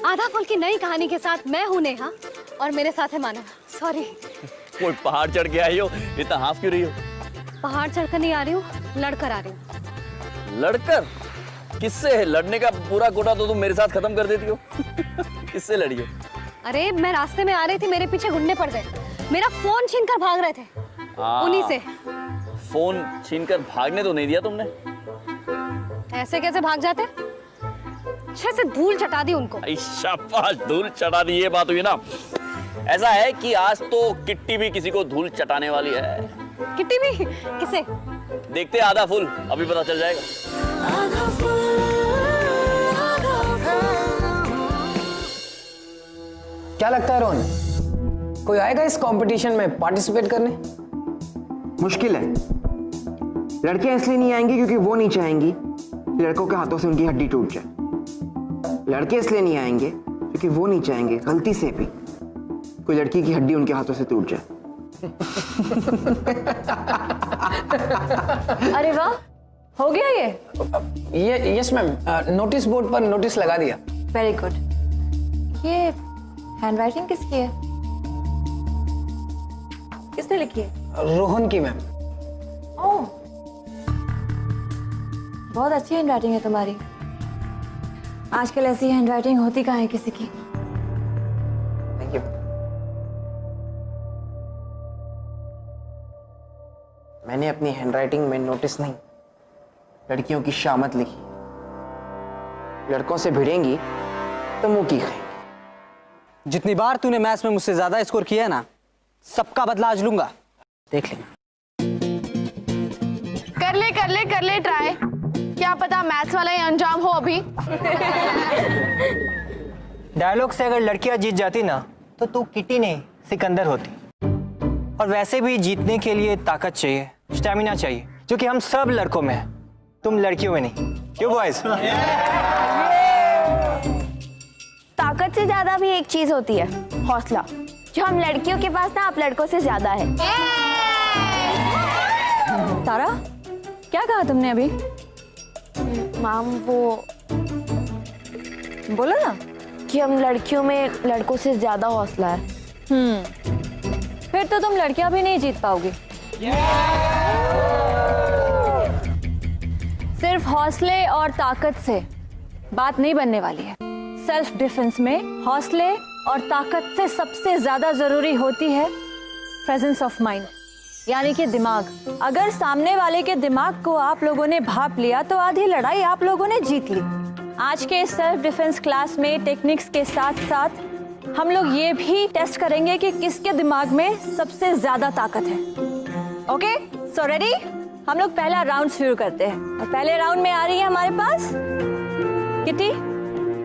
आधा फूल की नई कहानी के साथ मैं हूँ नेहा और मेरे साथ है मानव। सॉरी। कोई पहाड़ चढ़ के आई हो, इतना हाफ क्यों रही हो? पहाड़ चढ़कर नहीं आ रही हूँ, लड़कर आ रही हूँ। लड़कर? किससे? लड़ने का पूरा कोटा तो तुम मेरे साथ खत्म कर देती हो। किससे लड़ी हो? अरे मैं रास्ते में आ रही थी, मेरे पीछे गुंडे पड़ गए, मेरा फोन छीनकर भाग रहे थे। उन्हीं से। फोन छीनकर भागने तो नहीं दिया तुमने? ऐसे कैसे भाग जाते? अच्छे से धूल चटा दी उनको। शाबाश, धूल चटा दी, ये बात हुई ना। ऐसा है कि आज तो किट्टी भी किसी को धूल चटाने वाली है। किट्टी भी? किसे? देखते आधा फूल, अभी पता चल जाएगा। क्या लगता है रोहन, कोई आएगा इस कंपटीशन में पार्टिसिपेट करने? मुश्किल है। लड़कियां इसलिए नहीं आएंगी क्योंकि वो नहीं चाहेंगी कि लड़कों के हाथों से उनकी हड्डी टूट जाए। लड़के इसलिए नहीं आएंगे क्योंकि वो नहीं चाहेंगे गलती से भी कोई लड़की की हड्डी उनके हाथों से टूट जाए। अरे वाह, हो गया ये? यस मैम, नोटिस बोर्ड पर नोटिस लगा दिया। Very good. ये हैंडराइटिंग किसकी है? किसने लिखी है? रोहन की मैम। ओह, बहुत अच्छी हैंडराइटिंग है तुम्हारी। आजकल ऐसी हैंडराइटिंग होती कहाँ है किसी की? Thank you. मैंने अपनी हैंडराइटिंग में नोटिस नहीं, लड़कियों की शामत लिखी। लड़कों से भिड़ेंगी तो मुंह की खाएंगी। जितनी बार तूने मैथ्स में मुझसे ज्यादा स्कोर किया है ना, सबका बदला आज लूंगा, देख लेना। कर ले ट्राई, क्या पता मैथ्स वाला ही अंजाम हो अभी। डायलॉग से अगर लड़कियां जीत जाती ना तो तू किटी नहीं सिकंदर होती। और वैसे भी जीतने के लिए ताकत चाहिए, स्टैमिना चाहिए, जो कि हम सब लड़कों में है, तुम लड़कियों में नहीं। क्यों बॉयज? ताकत से ज्यादा भी एक चीज होती है, हौसला, जो हम लड़कियों के पास ना आप लड़कों से ज्यादा है। तारा, क्या कहा तुमने अभी? मैम वो बोलो ना कि हम लड़कियों में लड़कों से ज्यादा हौसला है। फिर तो तुम लड़कियां भी नहीं जीत पाओगी। सिर्फ हौसले और ताकत से बात नहीं बनने वाली है। सेल्फ डिफेंस में हौसले और ताकत से सबसे ज्यादा जरूरी होती है प्रेजेंस ऑफ माइंड, यानी कि दिमाग। अगर सामने वाले के दिमाग को आप लोगों ने भांप लिया तो आधी लड़ाई आप लोगों ने जीत ली। आज के सेल्फ डिफेंस क्लास में टेक्निक्स के साथ साथ हम लोग ये भी टेस्ट करेंगे कि किसके दिमाग में सबसे ज्यादा ताकत है। Okay, so ready? हम लोग पहला राउंड शुरू करते हैं और पहले राउंड में आ रही है हमारे पास किटी।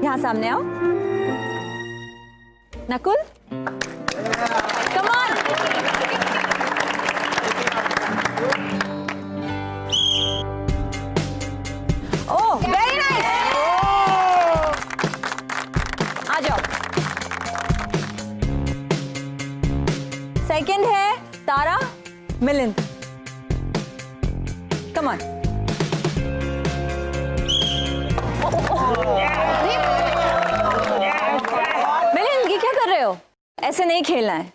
यहाँ सामने आओ। Nakul, come on. Oh, very nice. आ जाओ। सेकंड है तारा मिलिंद। Come on. मिलिंद, ये क्या कर रहे हो? ऐसे नहीं खेलना है,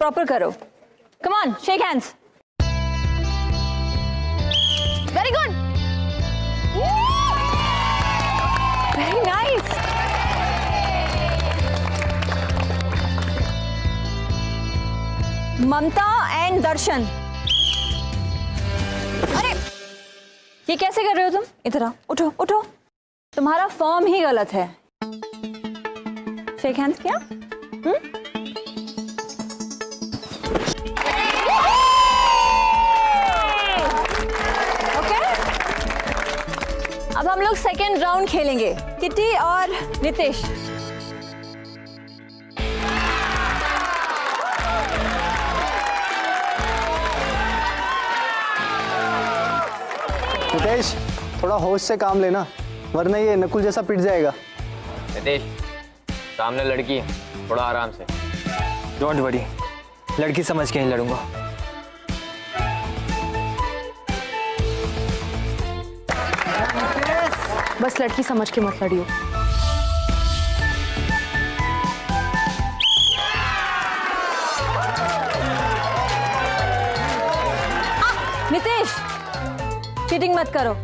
प्रॉपर करो। Come on, shake hands. Very good, very nice. Mamta and Darshan. अरे ये कैसे कर रहे हो तुम? इधर आओ, उठो उठो, तुम्हारा फॉर्म ही गलत है। शेक हैंड्स किया? ओके, अब हम लोग सेकेंड राउंड खेलेंगे, किटी और नितेश। नितेश, थोड़ा होश से काम लेना, वरना ये नकुल जैसा पिट जाएगा। नितेश, सामने लड़की, थोड़ा आराम से। डोंट वरी, लड़की समझ के ही लड़ूंगा। बस लड़की समझ के मत लड़ियो। नितेश, चीटिंग मत करो।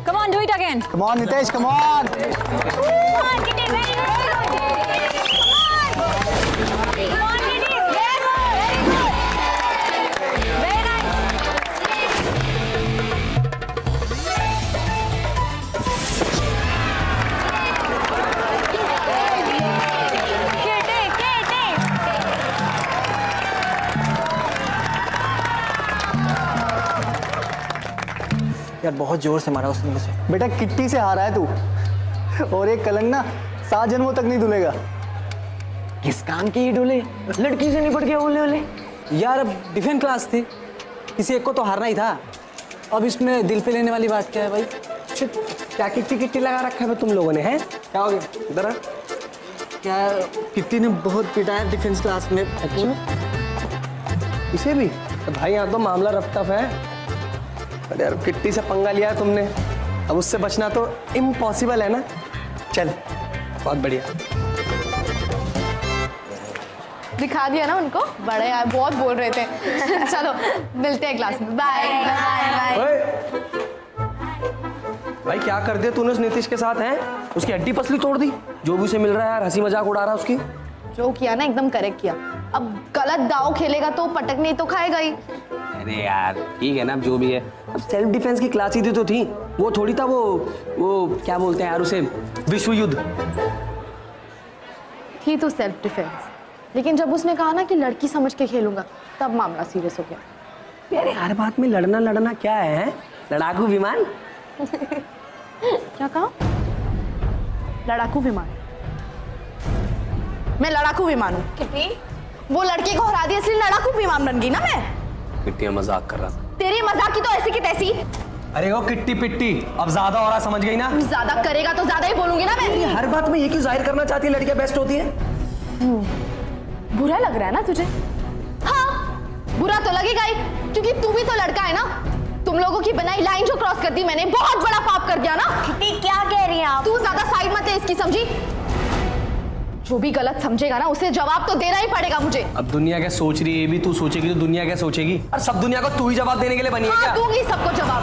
Come on, do it again. Come on, Nitesh, come on. Come on, Kitty, very good. Come on, Kitty. Yes, very good. Very nice. Kitty, Kitty. यार बहुत जोर से मारा उसने मुझे। बेटा किट्टी से हारा है तू, और एक कलंक ना 7 जन्मों तक नहीं धुलेगा। किस काम के ये डोले? लड़की से निपट के ओले ओले। यार अब डिफेंस क्लास थी, किसी एक को तो हारना ही था। अब इसमें दिल पे लेने वाली बात क्या है भाई? क्या किट्टी किट्टी लगा रखा है तुम लोगों ने? हैं क्या हो गया? इधर आ। क्या किट्टी ने बहुत पिटाया डिफेंस क्लास में। अच्छा, इसे भी? तो भाई यहाँ तो मामला रफ्ताफ है। अरे यार किट्टी से पंगा लिया है तुमने, अब उससे बचना तो इम्पॉसिबल है ना। चल, बहुत बढ़िया। दिखा दिया ना उनको, बड़े यार बहुत बोल रहे थे। चलो मिलते हैं क्लास में, बाय बाय बाय। भाई क्या कर दिया तूने उस नीतीश के साथ? हैं उसकी हड्डी पसली तोड़ दी, जो भी उसे मिल रहा है यार, हंसी मजाक उड़ा रहा है उसकी। जो किया ना एकदम करेक्ट किया। अब गलत दाव खेलेगा तो पटक नहीं तो खाएगा ही। अरे यार ठीक है ना, अब जो भी है। अब सेल्फ डिफेंस की क्लास ही तो थी, वो थोड़ी था वो क्या बोलते हैं यार उसे, विश्व युद्ध थी तो सेल्फ डिफेंस, लेकिन जब उसने कहा ना कि लड़की समझ के खेलूंगा, तब मामला सीरियस हो गया। यार हर बात में लड़ना क्या है? लड़ाकू विमान। क्या कहा? लड़ाकू विमान? मैं लड़ाकू विमान हूँ? कितनी? वो लड़के को हरा दिया इसलिए लड़ाकू विमान बन गई ना मैं? किट्टी मजाक कर रहा था। तेरी मजाक की तो ऐसी की तैसी। अरे वो किट्टी पिट्टी अब ज्यादा हो रहा, समझ गई ना? ज्यादा करेगा तो ज्यादा ही बोलूंगी ना मैं। हर बात में ये क्यों जाहिर करना चाहती है लड़कियां बेस्ट होती हैं? बुरा लग रहा है ना तुझे? हाँ, बुरा तो लगेगा ही, क्योंकि तू भी तो लड़का है ना। तुम लोगों की बनाई लाइन जो क्रॉस कर दी मैंने, बहुत बड़ा पाप कर दिया ना। किट्टी क्या कह रही हैं आप? तू ज्यादा साइड मत है इसकी, समझी? जो भी गलत समझेगा ना उसे जवाब तो देना ही पड़ेगा मुझे। अब दुनिया क्या सोच रही है ये भी तू सोचेगी तो दुनिया क्या सोचेगी? और सब दुनिया को तू ही जवाब देने के लिए बनी है क्या? दूंगी सबको जवाब,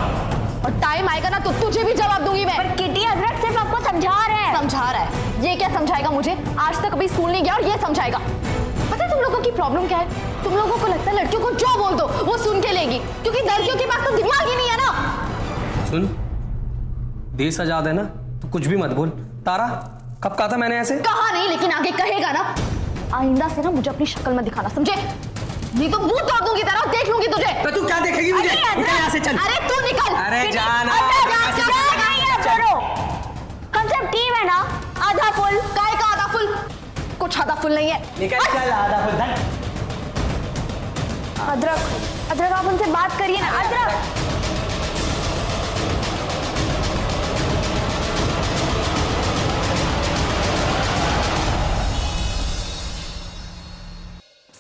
और टाइम आएगा ना तो तुझे भी जवाब दूंगी मैं। पर किट्टी अदरक सिर्फ आपको समझा रहा है। ये क्या समझाएगा मुझे? आज तक कभी स्कूल नहीं गया और ये समझाएगा? पता है तुम लोगों की प्रॉब्लम क्या है? तुम लोगों को लगता है लड़कियों को जो बोल दो वो सुन के लेगी, क्योंकि लड़कियों के पास तो दिमाग ही नहीं है ना। सुन, देश आजाद है ना, तो कुछ भी मत बोल। तारा, कब कहा था मैंने ऐसे? कहा नहीं, लेकिन आगे कहेगा ना। आइंदा से ना मुझे अपनी शक्ल में दिखाना, समझे? नहीं तो मुंह तोड़ दूंगी तेरा, देख लूंगी तुझे। तो तू क्या देखेगी मुझे? निकल यहाँ से, चल। अरे तू निकल। अरे जाना। हम सब टीम है ना, आधा फुल। काय का आधा फुल? कुछ आधा फुल नहीं है। निकल, चल आधा फुल। अदरक आप उनसे बात करिए ना। अदरक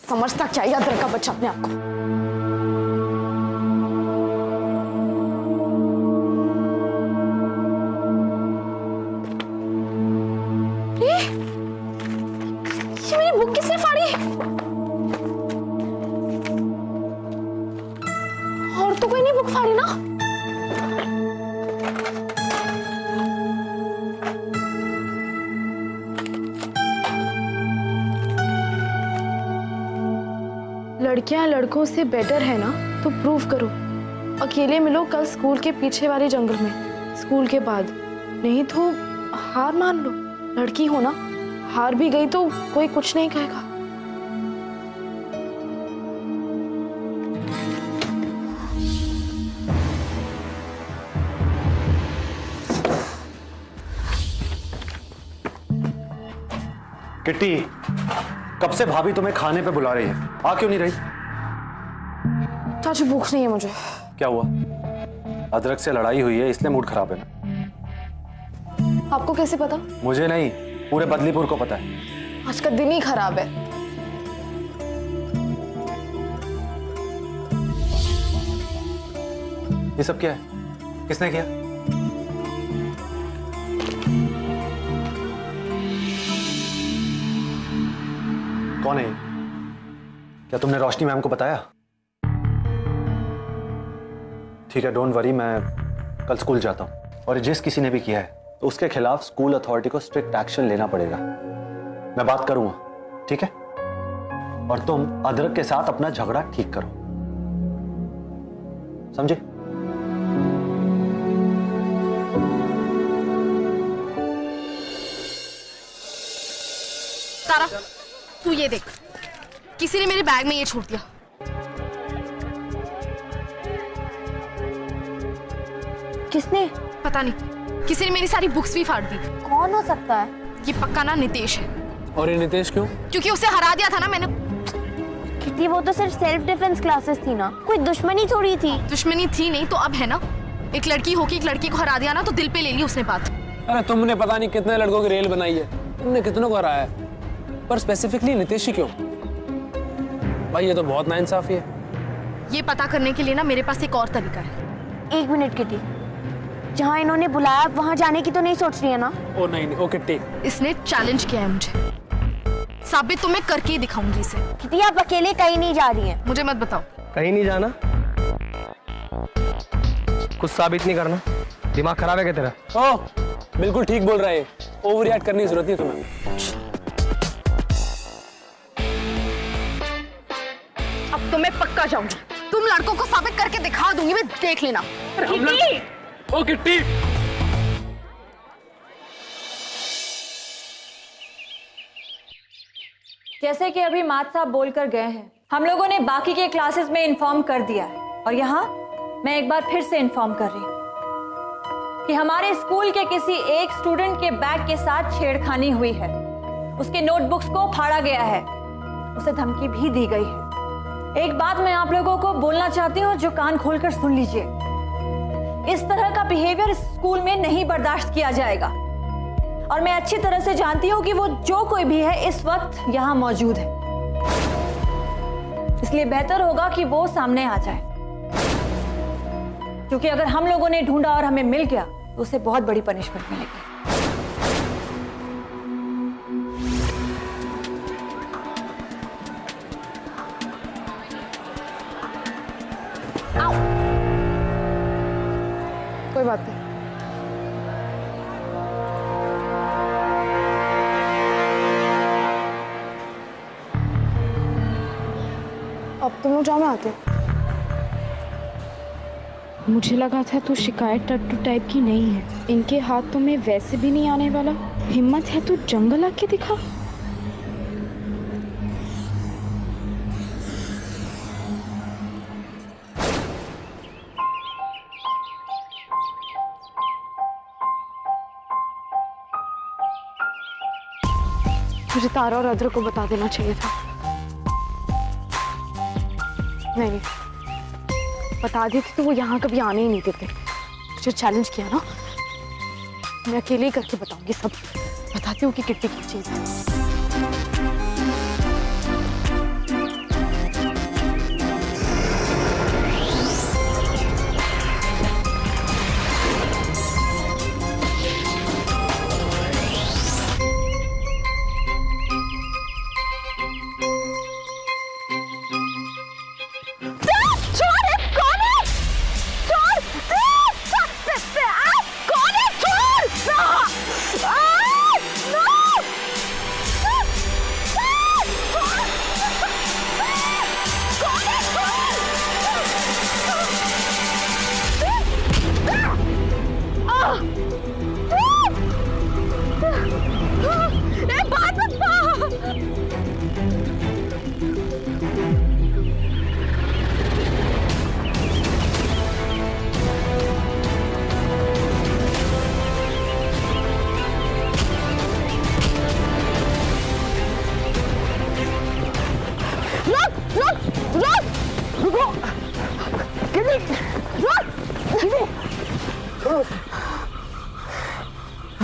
समझता चाहिए अदरक का बच्चा अपने आप को। ये मेरी बुक किसने फाड़ी? और तो कोई नहीं बुक फाड़ी ना? लड़कियां लड़कों से बेटर है ना, तो प्रूव करो। अकेले मिलो कल स्कूल के पीछे वाले जंगल में, स्कूल के बाद। नहीं तो हार मान लो। लड़की हो ना, हार भी गई तो कोई कुछ नहीं कहेगा। किट्टी, कब से भाभी तुम्हें खाने पे बुला रही है, आ क्यों नहीं रही? चाचू भूख नहीं है मुझे। क्या हुआ? अदरक से लड़ाई हुई है इसलिए मूड खराब है ना? आपको कैसे पता? मुझे नहीं, पूरे बदलीपुर को पता है। आज का दिन ही खराब है। ये सब क्या है? किसने किया? कौन है ये? क्या तुमने रोशनी मैम को बताया? ठीक है, डोंट वरी, मैं कल स्कूल जाता हूँ। और जिस किसी ने भी किया है तो उसके खिलाफ स्कूल अथॉरिटी को स्ट्रिक्ट एक्शन लेना पड़ेगा। मैं बात करूंगा, ठीक है? और तुम अदरक के साथ अपना झगड़ा ठीक करो, समझे? तारा, तू ये देख, किसी ने मेरे बैग में ये छोड़ दिया। किसने? पता नहीं, किसी ने मेरी सारी बुक्स भी फाड़ दी। कौन हो सकता है? ये पक्का ना नितेश है। और ये नितेश क्यों? क्योंकि उसे हरा दिया था ना मैंने। किटी, वो तो सिर्फ सेल्फ डिफेंस क्लासेस थी ना, कोई दुश्मनी थोड़ी थी। दुश्मनी थी नहीं तो अब है ना। एक लड़की होके एक लड़की को हरा दिया ना तो दिल पे ले ली उसने बात। अरे तुमने पता नहीं कितने लड़कों की रेल बनाई है, तुमने कितनों को हराया है, पर स्पेसिफिकली नितेश ही क्यों? भाई ये तो बहुत नाइंसाफी है। ये पता करने के लिए ना मेरे पास एक और तरीका है। 1 मिनट किटी, जहाँ इन्होंने बुलाया वहाँ जाने की तो नहीं सोच रही है ना? ओ नहीं, ओ किट्टी, इसने चैलेंज किया है मुझे, साबित तो मैं करके ही दिखाऊंगी इसे। किटी, आप अकेले कहीं नहीं जा रही हैं। मुझे मत बताओ। कहीं नहीं जाना, कुछ साबित नहीं करना। दिमाग खराब है क्या तेरा? ओ बिल्कुल ठीक बोल रहा है, ओवर रिएक्ट करने की जरूरत नहीं तुम्हें। अब तो मैं पक्का जाऊंगी, तुम लड़कों को साबित करके दिखा दूंगी मैं, देख लेना। ओ किट्टी, जैसे कि अभी मात साहब बोलकर गए हैं, हम लोगों ने बाकी के क्लासेस में इन्फॉर्म कर दिया है, और यहाँ मैं एक बार फिर से इन्फॉर्म कर रही हूँ कि हमारे स्कूल के किसी एक स्टूडेंट के बैग के साथ छेड़खानी हुई है, उसके नोटबुक्स को फाड़ा गया है, उसे धमकी भी दी गई है। एक बात मैं आप लोगों को बोलना चाहती हूँ जो कान खोलकर सुन लीजिए, इस तरह का बिहेवियर स्कूल में नहीं बर्दाश्त किया जाएगा, और मैं अच्छी तरह से जानती हूँ कि वो जो कोई भी है इस वक्त यहाँ मौजूद है, इसलिए बेहतर होगा कि वो सामने आ जाए, क्योंकि अगर हम लोगों ने ढूंढा और हमें मिल गया तो उसे बहुत बड़ी पनिशमेंट मिलेगी। कोई बात नहीं। अब तुम लोग जाओ, मैं आते हो। मुझे लगा था तू शिकायत टट्टू टाइप की नहीं है, इनके हाथ तो मैं वैसे भी नहीं आने वाला। हिम्मत है तो जंगल आके दिखा। मुझे तारा और अदरक को बता देना चाहिए था। नहीं, बता देती तो वो यहाँ कभी आने ही नहीं देते। मुझे चैलेंज किया ना, मैं अकेले ही करके बताऊंगी सब। बताती हूँ कि किट्टी की चीज है।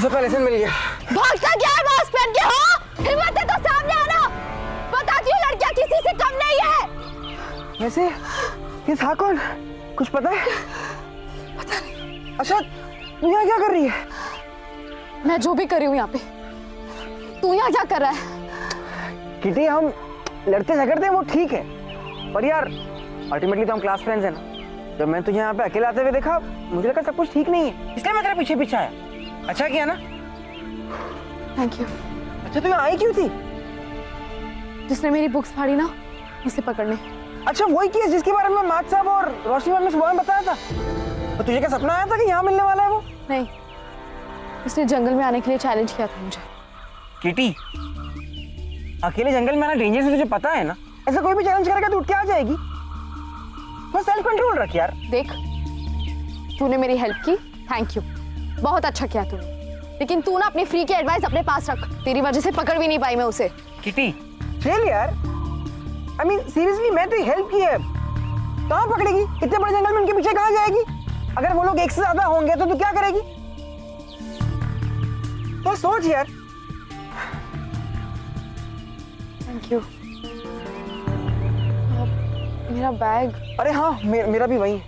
पहले से मिल गया। भागता क्या है मास्क पहन के? हो हिम्मत है तो सामने आना। बताती हूँ लड़कियां किसी से कम नहीं है। वैसे ये था कौन, कुछ पता है? पता नहीं। अच्छा तू यहाँ क्या कर रही है? मैं जो भी कर रही हूँ यहाँ पे, तू यहाँ क्या कर रहा है? किटी, हम लड़ते झगड़ते हैं वो ठीक है, पर यार अल्टीमेटली तो हम क्लास फ्रेंड्स हैं ना। जब मैंने तुझे यहाँ पे अकेले आते हुए देखा मुझे लगा सब कुछ ठीक नहीं है, इसलिए मैं तेरे पीछे पीछे आया। अच्छा किया ना? Thank you. अच्छा तू यहाँ आई क्यों थी? जिसने मेरी बुक्स फाड़ी ना उसे पकड़ने। अच्छा वही केस जिसके बारे में मात साहब और रोशनी मैम ने सुबह में बताया था। तो तुझे क्या सपना आया था कि यहाँ मिलने वाला है वो? नहीं, उसने जंगल में आने के लिए चैलेंज किया था मुझे। किटी, अकेले जंगल में आना डेंजर है, तुझे पता है ना? ऐसा कोई भी चैलेंज करेगा तो उठ के आ जाएगी। तो सेल्फ कंट्रोल रख यार। देख, तूने मेरी हेल्प की, थैंक यू, बहुत अच्छा किया तूने। लेकिन तू ना अपनी फ्री की एडवाइस अपने पास रख। तेरी वजह से पकड़ भी नहीं पाई मैं उसे। किटी, चल यार। I mean, सीरियसली मैं तेरी हेल्प की है। कहाँ पकड़ेगी? इतने बड़े जंगल में उनके पीछे कहाँ जाएगी? अगर वो लोग एक से ज्यादा होंगे तो तू क्या करेगी? तो सोच यार। Thank you. मेरा बैग। अरे हाँ, मेरा भी वही है।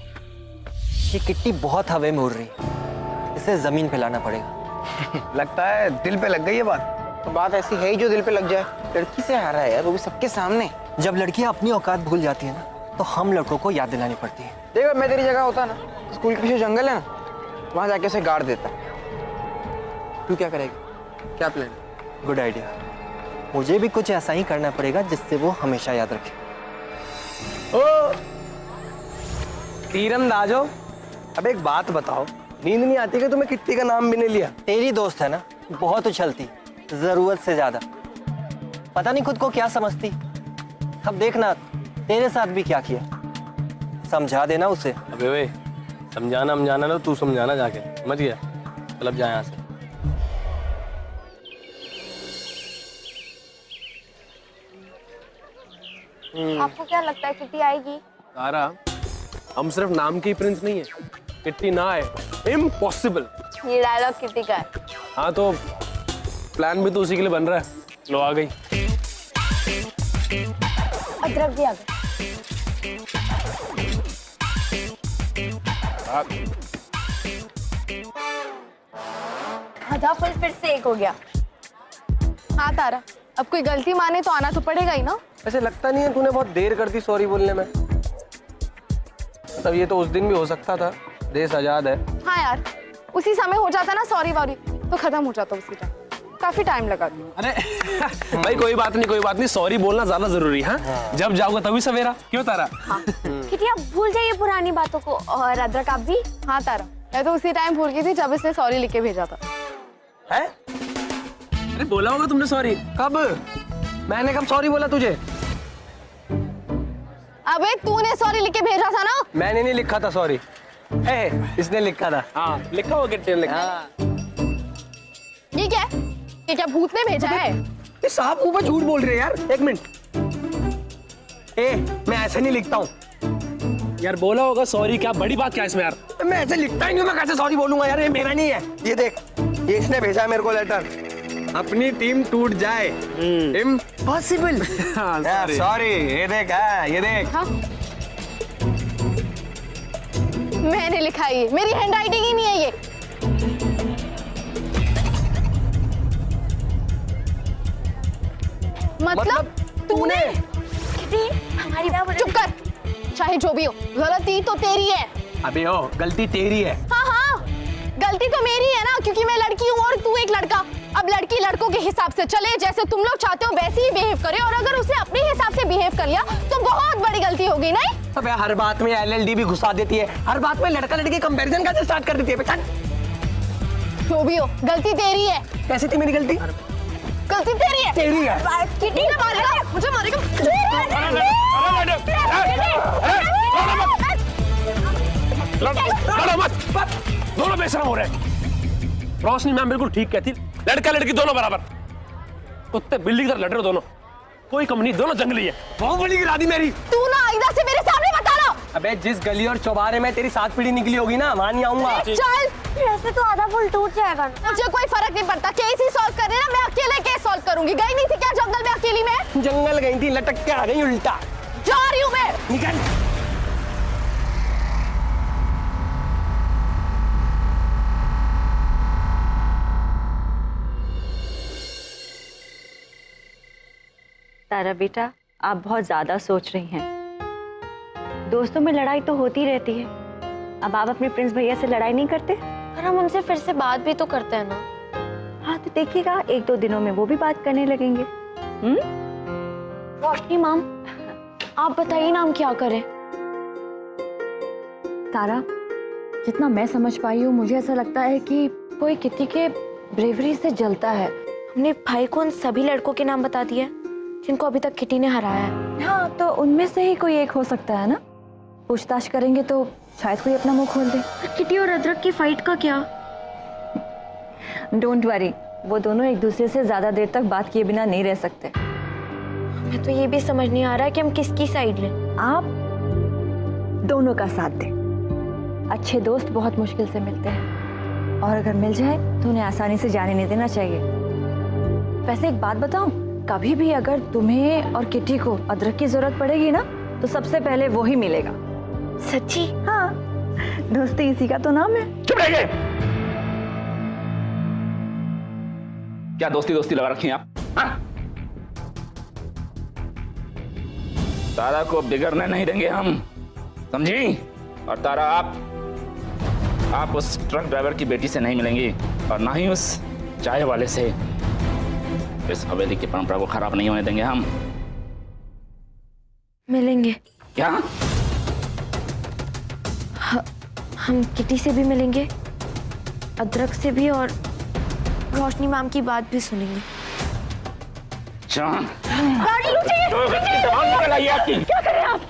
ये किट्टी बहुत हवा में उड़ रही है, इसे जमीन पे लाना पड़ेगा। लगता है दिल पे लग गई ये बात। तो बात ऐसी है ही जो दिल पे लग जाए। लड़की से हारा है यार, वो भी सबके सामने। जब लड़कियां अपनी औकात भूल जाती है ना, तो हम लड़कों को याद दिलानी पड़ती है। देखो मैं तेरी जगह होता ना, स्कूल के पीछे जंगल है ना, वहां जाके उसे गाड़ देता। तू क्या करेगा? क्या प्लान? Good idea. मुझे भी कुछ ऐसा ही करना पड़ेगा जिससे वो हमेशा याद रखे। ओ तीरंदाजो, अब एक बात बताओ, नींद नहीं आती कि तुम्हें किट्टी का नाम भी नहीं लिया? तेरी दोस्त है ना, बहुत उछलती, जरूरत से ज्यादा। पता नहीं खुद को क्या समझती। अब देखना तेरे साथ भी क्या किया। समझा देना उसे। अबे वे, समझाना ना, तू समझाना जाके, समझ गया? चल अब जा यहाँ से। आपको क्या लगता है किट्टी आएगी? तारा, हम सिर्फ नाम की प्रिंस नहीं है, किट्टी ना आए इम्पॉसिबल। ये डायलॉग किट्टी का है। हाँ तो प्लान भी तो उसी के लिए बन रहा है। लो आ गई। अदरक भी आ गया। आधा फल फिर से एक हो गया। हाँ तारा, अब कोई गलती माने तो आना तो पड़ेगा ही ना। ऐसे लगता नहीं है तूने बहुत देर कर दी सॉरी बोलने में? तब ये तो उस दिन भी हो सकता था, देश आजाद है। हाँ यार, उसी समय हो जाता ना सॉरी वॉरी तो खत्म हो जाता उसी टाइम। काफी टाइम लगा। अरे भाई कोई बात नहीं, सॉरी बोलना ज्यादा जरूरी है। जब जाओगे तभी सवेरा। क्यों तारा? हाँ। किट्टी आप भूल जाइए पुरानी बातों को। और अदरक आप भी? हाँ तारा, मैं तो उसी टाइम भूल गई थी जब इसने सॉरी लिख के भेजा था। है? अरे बोला होगा तुमने सॉरी। कब? मैंने कब सॉरी बोला तुझे? अबे तूने सॉरी लिख के भेजा था ना। मैंने नहीं लिखा था सॉरी, इसने लिखा था। हाँ लिखा होगा किट्टी ने लिखा। ये क्या है? ये क्या भूत ने भेजा है? ये साहब ऊपर झूठ बोल रहे हैं यार। एक मिनट, मैं ऐसे नहीं लिखता हूँ यार। बोला होगा सॉरी, क्या बड़ी बात क्या इसमें यार? मैं ऐसे लिखता ही नहीं, मैं कैसे सॉरी बोलूंगा यार? ये मेरा नहीं है। ये देख, ये इसने भेजा है मेरे को लेटर। अपनी टीम टूट जाए, इम्पॉसिबल। सॉरी, ये देख, ये देख। हाँ? मैंने लिखा है ये, मेरी हैंडराइटिंग ही नहीं है ये। मतलब तूने? हमारी बात चुप कर, चाहे जो भी हो, गलती तो तेरी है। अबे ओ, गलती तेरी है। हाँ हाँ, गलती तो मेरी है ना, क्योंकि मैं लड़की हूँ और तू एक लड़का। अब लड़की लड़कों के हिसाब से चले, जैसे तुम लोग चाहते हो वैसे ही बिहेव करे। और अगर उसने अपने हिसाब से बिहेव कर लिया तो बहुत बड़ी गलती हो गई। नहीं अबे हर बात में LLD भी घुसा देती है, हर बात में लड़का लड़की कंपैरिजन कैसे स्टार्ट कर देती है? बेटा जो भी हो, गलती तेरी है। कैसी थी मेरी गलती? गलती तेरी है। तेरी है। किट्टी ने मारेगा, मुझे मारेगा। दोनों बेशरम हो रहे हैं। रोशनी मैम बिल्कुल ठीक कहती, लड़का लड़की दोनों बराबर। कुत्ते बिल्ली की तरह लड़ रहे हो दोनों, कोई कम नहीं, दोनों जंगली है। बहुत बड़ी गिरा दी मेरी। तू ना आइंदा से मेरे सामने मत आना। अबे जिस गली और चौबारे में तेरी 7 पीढ़ी निकली होगी ना, वहां नहीं आऊंगा। चल, ऐसे तो आधा फूल टूट जाएगा। मुझे कोई फर्क नहीं पड़ता, केस ही सॉल्व कर रहे ना, मैं अकेले केस सॉल्व करूंगी। गई नहीं थी क्या जंगल में अकेली में? जंगल गई थी, लटक के आ गई उल्टा। जा रही हूँ मैं। निकल। तारा बेटा, आप बहुत ज्यादा सोच रही हैं। दोस्तों में लड़ाई तो होती रहती है। अब आप अपने प्रिंस भैया से लड़ाई नहीं करते? और हम उनसे फिर से बात भी तो करते हैं ना। हाँ तो देखिएगा 1-2 दिनों में वो भी बात करने लगेंगे। रोशनी मैम, आप बताइए ना हम क्या करें। तारा, जितना मैं समझ पाई हूँ मुझे ऐसा लगता है कि कोई किटी के ब्रेवरी से जलता है। हमने भाई को उन सभी लड़कों के नाम बता दिए जिनको अभी तक किटी ने हराया है। हाँ तो उनमें से ही कोई एक हो सकता है ना। पूछताछ करेंगे तो शायद कोई अपना मुंह खोल दे। किटी और अदरक की फाइट का क्या? डोंट वरी, वो दोनों एक दूसरे से ज्यादा देर तक बात किए बिना नहीं रह सकते। मैं तो ये भी समझ नहीं आ रहा है कि हम किसकी साइड लें। आप दोनों का साथ दें। अच्छे दोस्त बहुत मुश्किल से मिलते हैं और अगर मिल जाए तो उन्हें आसानी से जाने नहीं देना चाहिए। वैसे एक बात बताऊं, कभी भी अगर तुम्हें और किटी को अदरक की जरूरत पड़ेगी ना तो सबसे पहले वो ही मिलेगा। सच्ची? हाँ, दोस्ती इसी का तो नाम है। चुप रहिए। क्या दोस्ती दोस्ती लगा रखी हैं आप? हाँ? तारा को बिगड़ने नहीं देंगे हम, समझी? और तारा, आप उस ट्रक ड्राइवर की बेटी से नहीं मिलेंगी और ना ही उस चाय वाले से। इस हवेली की परंपरा को खराब नहीं होने देंगे हम। मिलेंगे। क्या? हम किटी से भी मिलेंगे, अदरक से भी, और रोशनी मैम की बात भी सुनेंगे। जान, क्या कर रहे हैं आप?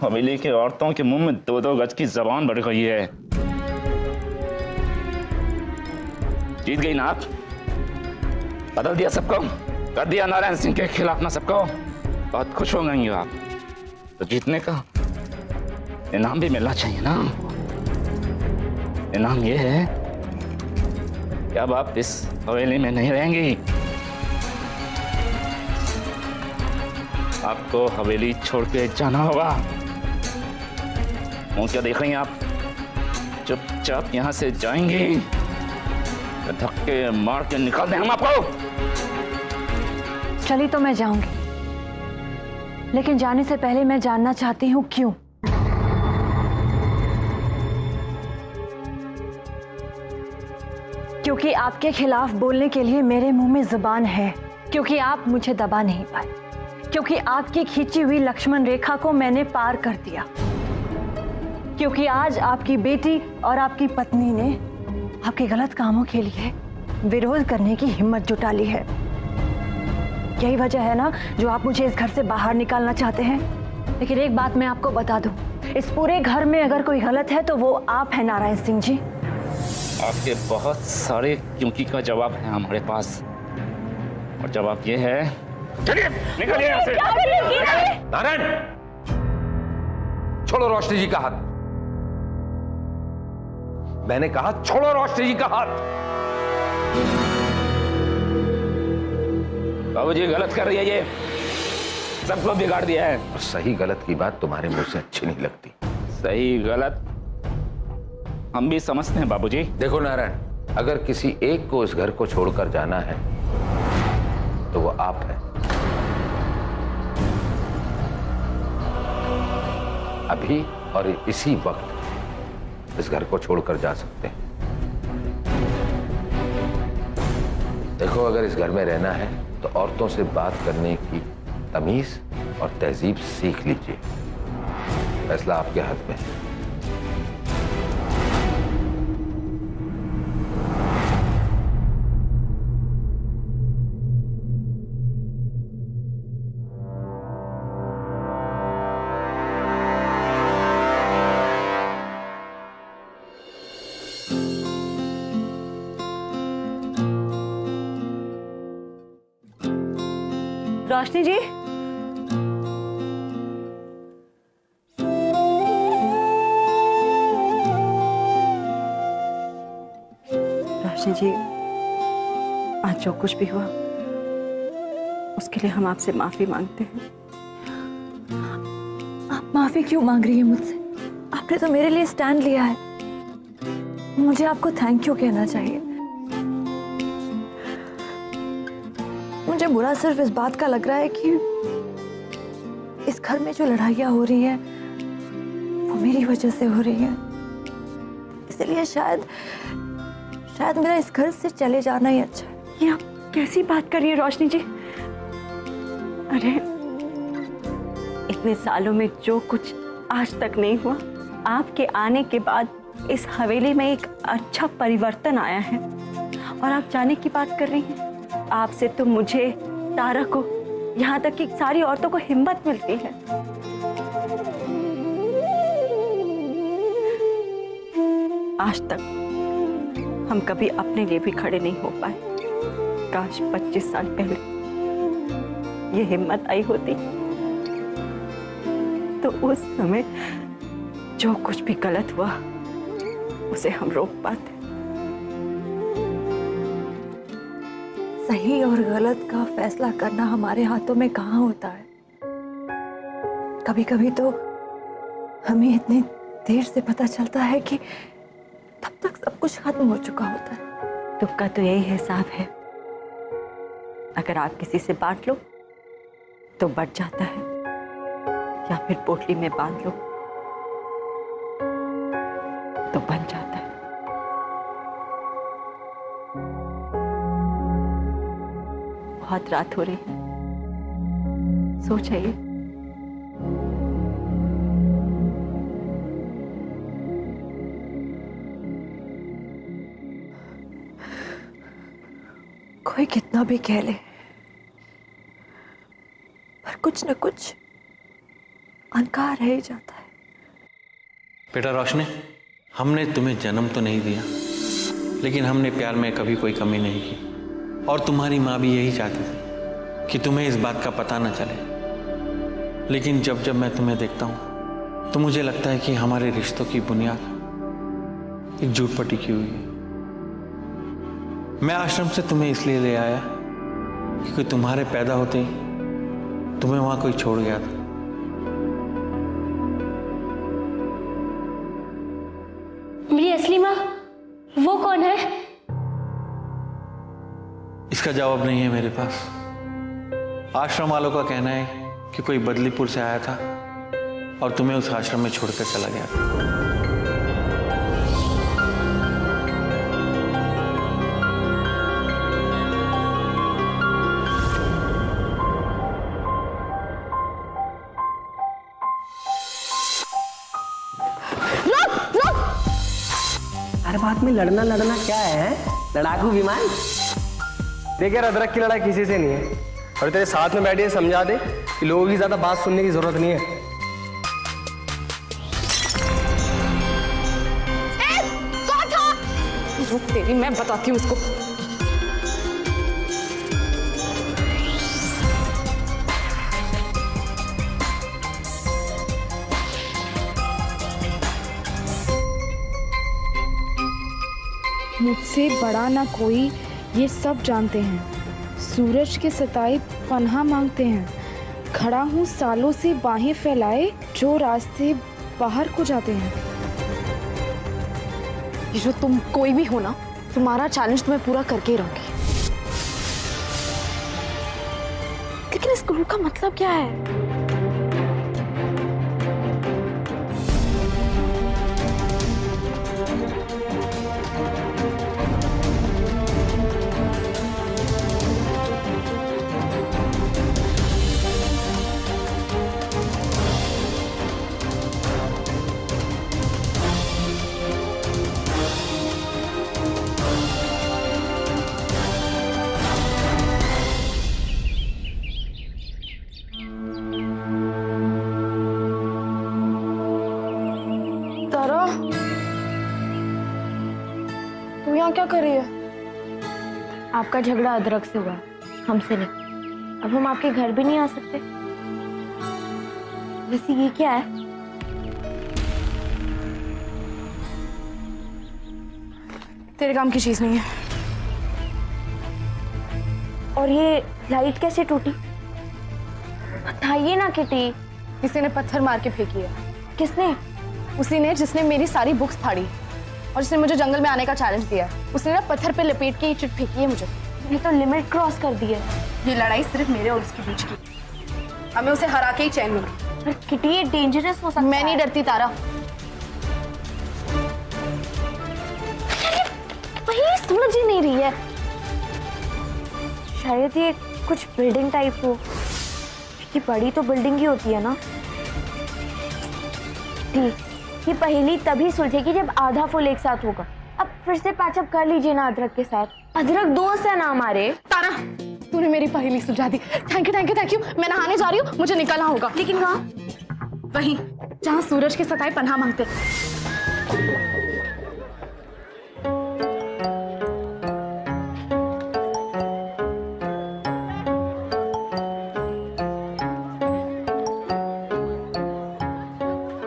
हवेली की औरतों के मुंह में 2-2 गज की जबान बढ़ गई है। जीत गई ना आप? बदल दिया सबको, कर दिया नारायण सिंह के खिलाफ ना सबको। बहुत खुश हो गई हो आप तो जीतने का इनाम भी मिलना चाहिए ना। इनाम ये है कि अब आप इस हवेली में नहीं रहेंगी। आपको हवेली छोड़ के जाना होगा। वो क्या देख रही हैं आप? चुपचाप यहां से जाएंगी, धक्के मार के निकाल दें हम आपको। चली तो मैं जाऊंगी, लेकिन जाने से पहले मैं जानना चाहती हूँ क्यों। क्योंकि आपके खिलाफ बोलने के लिए मेरे मुंह में जुबान है, क्योंकि आप मुझे दबा नहीं पाए, क्योंकि आपकी खींची हुई लक्ष्मण रेखा को मैंने पार कर दिया, क्योंकि आज आपकी बेटी और आपकी पत्नी ने आपके गलत कामों के लिए विरोध करने की हिम्मत जुटा ली है। यही वजह है ना जो आप मुझे इस घर से बाहर निकालना चाहते हैं। लेकिन एक बात मैं आपको बता दूं, इस पूरे घर में अगर कोई गलत है तो वो आप हैं नारायण सिंह जी। आपके बहुत सारे क्योंकि का जवाब है हमारे पास, और जवाब ये है, चलिए निकलिए यहाँ से। नारायण, छोड़ो रोशनी जी का हाथ। मैंने कहा छोड़ो रोशनी जी का हाथ। बाबूजी गलत कर रही है, ये सबको बिगाड़ दिया है। और सही गलत की बात तुम्हारे मुंह से अच्छी नहीं लगती। सही गलत हम भी समझते हैं बाबूजी। देखो नारायण, अगर किसी एक को इस घर को छोड़कर जाना है तो वो आप हैं। अभी और इसी वक्त इस घर को छोड़कर जा सकते हैं। देखो, अगर इस घर में रहना है तो औरतों से बात करने की तमीज और तहजीब सीख लीजिए। फैसला आपके हाथ में है। रोशनी जी, रोशनी जी, आज जो कुछ भी हुआ उसके लिए हम आपसे माफी मांगते हैं। आप माफी क्यों मांग रही है मुझसे? आपने तो मेरे लिए स्टैंड लिया है। मुझे आपको थैंक यू कहना चाहिए। मुझे बुरा सिर्फ इस बात का लग रहा है कि इस घर में जो लड़ाइयाँ हो रही हैं वो मेरी वजह से हो रही हैं, इसलिए शायद मेरा इस घर से चले जाना ही अच्छा है। ये आप कैसी बात कर रही है रोशनी जी? अरे इतने सालों में जो कुछ आज तक नहीं हुआ, आपके आने के बाद इस हवेली में एक अच्छा परिवर्तन आया है। और आप जाने की बात कर रही हैं, आपसे तो मुझे, तारा को, यहाँ तक कि सारी औरतों को हिम्मत मिलती है। आज तक हम कभी अपने लिए भी खड़े नहीं हो पाए। काश 25 साल पहले ये हिम्मत आई होती तो उस समय जो कुछ भी गलत हुआ उसे हम रोक पाते। सही और गलत का फैसला करना हमारे हाथों में कहाँ होता है। कभी कभी तो हमें इतनी देर से पता चलता है कि तब तक सब कुछ खत्म हो चुका होता है। तुक्का तो यही हिसाब है, अगर आप किसी से बांट लो तो बढ़ जाता है, या फिर पोटली में बांध लो तो बन जाता है। बहुत रात हो रही है, सो जाइए। कोई कितना भी कह ले, पर कुछ न कुछ अनकार रह ही जाता है। बेटा रोशनी, हमने तुम्हें जन्म तो नहीं दिया, लेकिन हमने प्यार में कभी कोई कमी नहीं की। और तुम्हारी माँ भी यही चाहती थी कि तुम्हें इस बात का पता न चले। लेकिन जब जब मैं तुम्हें देखता हूँ तो मुझे लगता है कि हमारे रिश्तों की बुनियाद एक झूठ पर टिकी हुई है। मैं आश्रम से तुम्हें इसलिए ले आया क्योंकि तुम्हारे पैदा होते ही तुम्हें वहां कोई छोड़ गया था। मेरी असली माँ वो कौन है? इसका जवाब नहीं है मेरे पास। आश्रम वालों का कहना है कि कोई बदलीपुर से आया था और तुम्हें उस आश्रम में छोड़कर चला गया था। हर बात में लड़ना क्या है? लड़ाकू विमान? देख यार, अदरक की लड़ाई किसी से नहीं है। और तेरे साथ में बैठे समझा दे कि लोगों की ज्यादा बात सुनने की जरूरत नहीं है। कौन था? रुक तेरी, मैं बताती हूँ उसको। मुझसे बड़ा ना कोई, ये सब जानते हैं। सूरज के सताए पनाह मांगते हैं। खड़ा हूँ सालों से बाहें फैलाए, जो रास्ते बाहर को जाते हैं। ये जो तुम कोई भी हो ना, तुम्हारा चैलेंज तो मैं पूरा करके ही रहूंगी। लेकिन इस गुरु का मतलब क्या है? क्या कर रही है? आपका झगड़ा अदरक से हुआ, हमसे नहीं। अब हम आपके घर भी नहीं आ सकते। वैसे ये क्या है? तेरे काम की चीज नहीं है। और ये लाइट कैसे टूटी? बताइए ना किटी। किसी ने पत्थर मार के फेंकी है। किसने? उसी ने जिसने मेरी सारी बुक्स फाड़ी और जिसने मुझे जंगल में आने का चैलेंज दिया। उसने ना पत्थर पे लपेट के ये चिट फेंकी है मुझे। ये तो लिमिट क्रॉस कर दी है। ये लड़ाई सिर्फ मेरे और उसके बीच की। हमें उसे हरा के ही चैन मिली। पर किटी ये डेंजरस हो सकता है। मैं नहीं डरती तारा। वही समझ ही नहीं रही है। शायद ये कुछ बिल्डिंग टाइप हो, क्योंकि बड़ी तो बिल्डिंग ही होती है ना। ये पहेली तभी सुलझेगी जब आधा फूल एक साथ होगा। अब फिर से पैचअप कर लीजिए ना अदरक के साथ। अदरक दोस्त है ना हमारे। तारा, तूने मेरी पहेली सुलझा दी। Thank you thank you thank you. मैं नहाने जा रही हूँ, मुझे निकलना होगा। लेकिन कहाँ? वहीं जहाँ सूरज के सताए पनाह मांगते।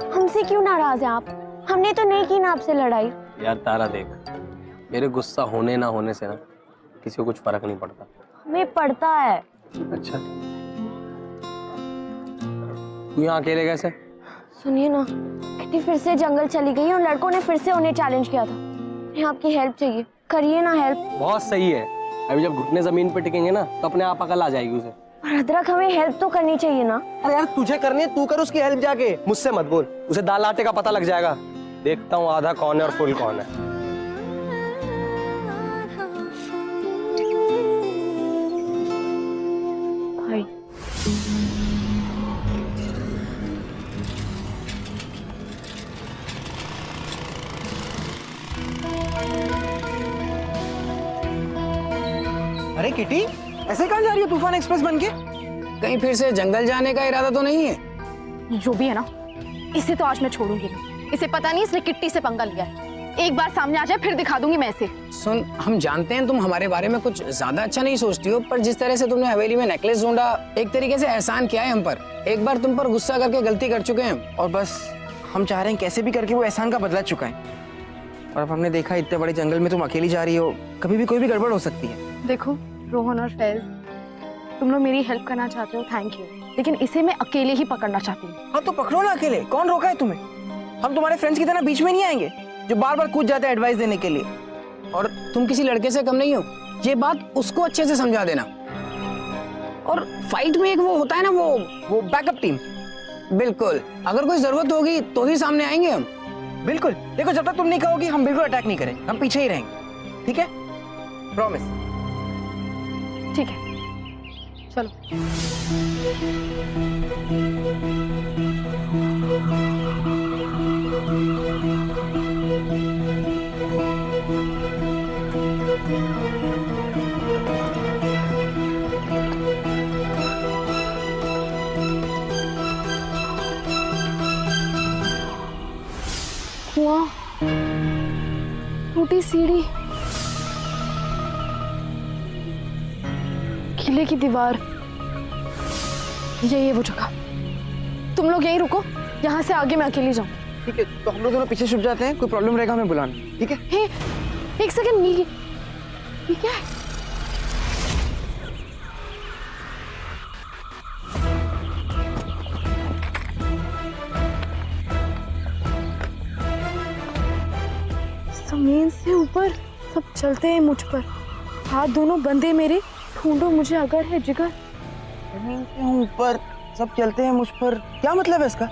हमसे क्यों नाराज हैं आप? हमने तो नहीं की ना आपसे लड़ाई। यार तारा देख, मेरे गुस्सा होने ना होने से ना किसी को कुछ फर्क नहीं पड़ता। हमें पड़ता है। अच्छा, तू यहाँ अकेले कैसे? सुनिए ना, किटी फिर से जंगल चली गई और लड़कों ने फिर से उन्हें चैलेंज किया था। मुझे आपकी हेल्प चाहिए, करिए ना हेल्प। बहुत सही है, अभी जब घुटने जमीन पे टिकेंगे ना तो अपने आप अकल आ जाएगी उसे। और अदरक, हमें हेल्प तो करनी चाहिए ना। अरे यार तुझे करनी है, तू कर उसकी हेल्प जाके, मुझसे मत बोल। उसे दाल आटे का पता लग जाएगा। देखता हूँ आधा कौन है और फुल कौन है। भाई अरे किटी, ऐसे कहाँ जा रही हो तूफान एक्सप्रेस बनके? कहीं फिर से जंगल जाने का इरादा तो नहीं है? जो भी है ना, इसे तो आज मैं छोड़ूंगी नहीं। इसे पता नहीं इसने किट्टी से पंगा लिया है। एक बार सामने आ जाए फिर दिखा दूंगी मैं इसे। सुन, हम जानते हैं तुम हमारे बारे में कुछ ज्यादा अच्छा नहीं सोचती हो, पर जिस तरह से तुमने हवेली में नेकलेस ढूंढा, एक तरीके से एहसान किया है हम पर। एक बार तुम पर गुस्सा करके गलती कर चुके हैं और बस हम चाह रहे हैं कैसे भी करके वो एहसान का बदला चुकाएं। और अब हमने देखा इतने बड़े जंगल में तुम अकेली जा रही हो, कभी भी कोई भी गड़बड़ हो सकती है। देखो रोहन और फैज, तुम लोग मेरी हेल्प करना चाहते हो, थैंक यू, लेकिन इसे मैं अकेले ही पकड़ना चाहती हूँ। हाँ तो पकड़ो ना अकेले, कौन रोका है तुम्हें? हम तुम्हारे फ्रेंड्स की तरह बीच में नहीं आएंगे जो बार बार कूद जाते हैं एडवाइस देने के लिए। और तुम किसी लड़के से कम नहीं हो, ये बात उसको अच्छे से समझा देना। और फाइट में एक वो होता है ना, वो बैकअप टीम। बिल्कुल, अगर कोई जरूरत होगी तो ही सामने आएंगे हम। बिल्कुल, देखो जब तक तुम नहीं कहोगी हम बिल्कुल अटैक नहीं करेंगे, हम पीछे ही रहेंगे, ठीक है? प्रॉमिस। ठीक है, चलो। कुआं, टूटी सीढ़ी, किले की दीवार, यही है वो जगह। तुम लोग यहीं रुको, यहाँ से आगे मैं अकेली जाऊँ। ठीक है, तो हम लोग दोनों पीछे छुप जाते हैं, कोई प्रॉब्लम रहेगा हमें बुलाना, ठीक है? हे, एक सेकंड, ये क्या है? जमीन से ऊपर सब चलते हैं मुझ पर, हाथ दोनों बंधे मेरे, ढूंढो मुझे अगर है जिगर। जमीन से ऊपर सब चलते हैं मुझ पर, क्या मतलब है इसका?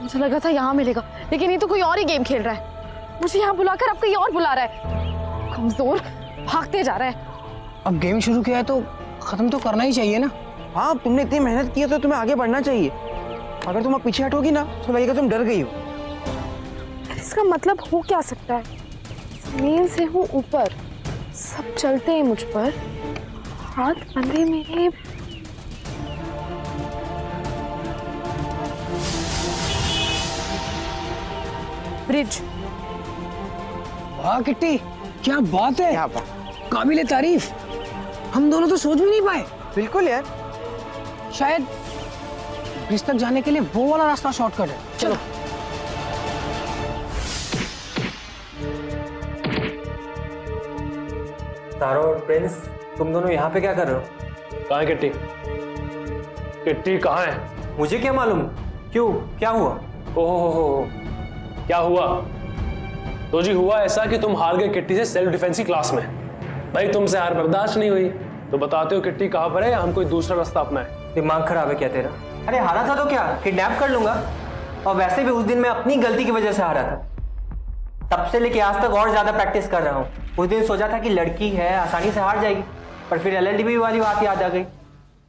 मुझे लगा था यहाँ मिलेगा, लेकिन ये तो कोई और ही गेम खेल रहा है। मुझे यहाँ बुलाकर अब कोई और बुला रहा है। कमजोर भागते जा रहा है। अब गेम शुरू किया है तो खत्म तो करना ही चाहिए ना। हाँ, तुमने इतनी मेहनत की है तो तुम्हें आगे बढ़ना चाहिए। अगर तुम अब पीछे हटोगी ना तो लगेगा तुम डर गई हो। इसका मतलब हो क्या सकता है? जमीन से हूँ ऊपर, सब चलते हैं मुझ पर, हाथ बंधे मेरे। ब्रिज। वाह किट्टी, क्या बात है, काबिले तारीफ। हम दोनों तो सोच भी नहीं पाए। बिल्कुल यार, शायद ब्रिज तक जाने के लिए वो वाला रास्ता शॉर्टकट है। चलो। तारो और प्रिंस, तुम दोनों यहाँ पे क्या कर रहे हो? कहाँ है किट्टी? किट्टी कहाँ है? मुझे क्या मालूम, क्यों, क्या हुआ? ओहो, क्या हुआ? तो जी हुआ ऐसा कि तुम हार गए किट्टी से सेल्फ डिफेंस की क्लास में। भाई तुमसे हार बर्दाश्त नहीं हुई तो बताते हो किट्टी कहाँ पर है या हम कोई दूसरा रास्ता अपनाएं? दिमाग खराब है क्या तेरा? अरे हारा था तो क्या, किडनैप कर लूंगा। और वैसे भी उस दिन मैं अपनी गलती की वजह से हारा था। तब से लेके आज तक और ज्यादा प्रैक्टिस कर रहा हूँ। उस दिन सोचा था कि लड़की है, आसानी से हार जाएगी, पर फिर LLDB वाली बात याद आ गई।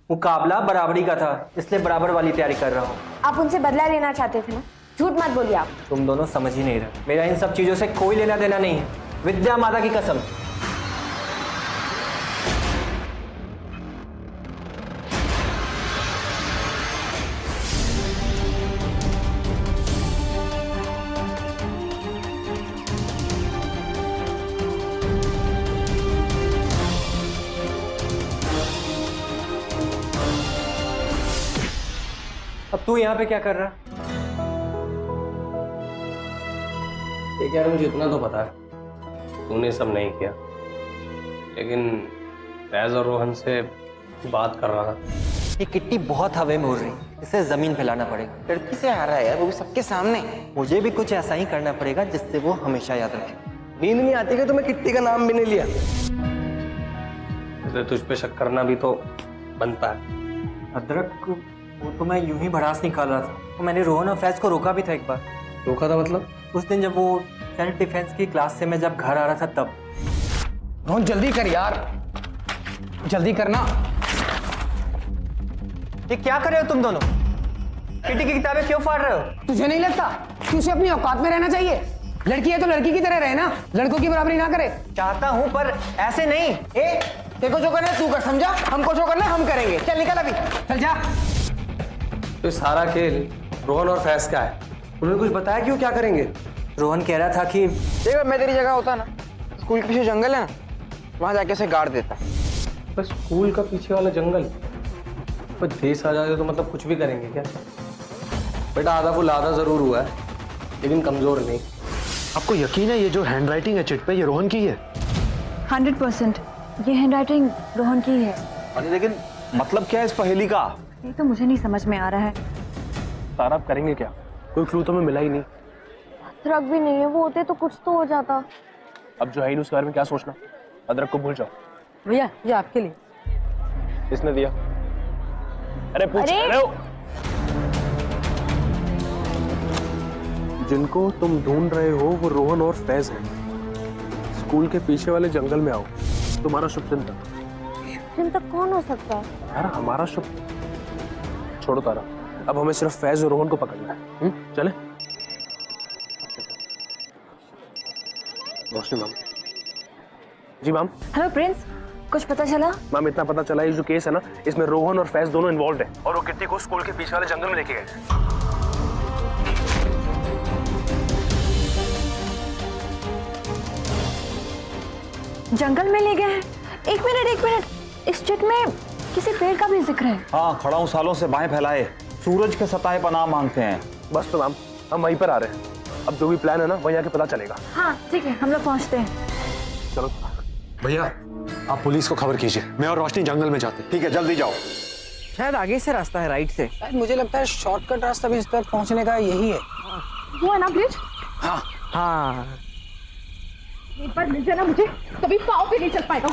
मुकाबला बराबरी का था, इसलिए बराबर वाली तैयारी कर रहा हूँ। आप उनसे बदला लेना चाहते थे ना? झूठ मत बोलिए आप। तुम दोनों समझ ही नहीं रहे। मेरा इन सब चीजों से कोई लेना देना नहीं है, विद्या माता की कसम। अब तू यहाँ पे क्या कर रहा? ये यार मुझे इतना तो पता है तूने सब नहीं किया, लेकिन फैज और रोहन से बात कर रहा था। ये किट्टी बहुत हवा में उड़ रही, इसे जमीन पे लाना पड़ेगा। लड़की से हारा है यार, वो भी सबके सामने। मुझे भी कुछ ऐसा ही करना पड़ेगा जिससे वो हमेशा याद रखे। नींद नहीं आती कि तुम्हें किट्टी का नाम भी नहीं लिया? इसे तुझ पे शक करना भी तो बनता है। अदरक, वो तो मैं यूं ही भड़ास निकाल रहा था, तो मैंने रोहन और फैज को रोका भी था एक बार। रोका था मतलब? उस दिन जब वो सेल्फ डिफेंस की क्लास से मैं जब घर आ रहा था तब। रोहन जल्दी कर यार, जल्दी करना। ये क्या कर रहे हो तुम दोनों? किट्टी की किताबें क्यों फाड़ रहे हो? तुझे नहीं लगता कि उसे अपनी औकात में रहना चाहिए? लड़की है तो लड़की की तरह रहे ना, लड़कों की बराबरी ना करे। चाहता हूं पर ऐसे नहीं। देखो जो करना है तू कर, समझा? हमको जो करना है हम करेंगे। चल निकल अभी, चल जा। तो सारा खेल रोहन और फैज का है। उन्होंने कुछ बताया क्यों क्या करेंगे? रोहन कह रहा था कि देख मैं तेरी जगह होता ना, स्कूल के पीछे जंगल है ना, वहां जाके उसे गाड़ देता। बस स्कूल का पीछे वाला जंगल? पर देश आ जाए तो मतलब कुछ भी करेंगे क्या? बेटा आधा फुल आधा जरूर हुआ है, लेकिन कमजोर नहीं। आपको यकीन है ये जो हैंडराइटिंग है चिट पे ये रोहन की है? 100% ये हैंडराइटिंग रोहन की है। अरे लेकिन मतलब क्या है इस पहेली का? ये तो मुझे नहीं समझ में आ रहा है। सारा आप करेंगे क्या? कोई क्लू तो हमें मिला ही नहीं। अदरक भी नहीं है, वो होते तो कुछ तो हो जाता। अब जो है उसके बारे में क्या सोचना, अदरक को भूल जाओ। भैया ये आपके लिए। किसने दिया? अरे पूछ रहे हो। जिनको तुम ढूंढ रहे हो वो रोहन और फैज हैं। स्कूल के पीछे वाले जंगल में आओ। तुम्हारा शुभ चिंतक। चिंतक कौन हो सकता है? यार हमारा शुभ। छोड़ो तारा, अब हमें सिर्फ फैज और रोहन को पकड़ना है। चले? रोशनी मैम। जी मैम। हेलो प्रिंस, कुछ पता चला? मैम इतना पता चला ये जो केस है ना, इसमें रोहन और फैज दोनों इन्वॉल्व हैं और वो किट्टी को स्कूल के पीछे वाले जंगल में लेके गए। जंगल में ले गए हैं? एक मिनट, इस चिट में किसी पेड़ का भी जिक्र है। हाँ, खड़ा हूँ सालों से बाहें फैलाए, सूरज के सताए पनाह मांगते हैं। बस तो मैम हम वहीं पर आ रहे हैं। अब जो भी प्लान है ना वहीं आके पता चलेगा। हाँ ठीक है, हम लोग पहुँचते हैं। चलो भैया आप पुलिस को खबर कीजिए, मैं और रोशनी जंगल में जाते। ठीक है जल्दी जाओ। शायद आगे से रास्ता है, राइट से। मुझे लगता है शॉर्टकट रास्ता भी इस तक पहुंचने का यही है। वो है ना ब्रिज? हाँ हाँ। एक बार मिल जाना मुझे, कभी पाँव पे नहीं चल पाएगा।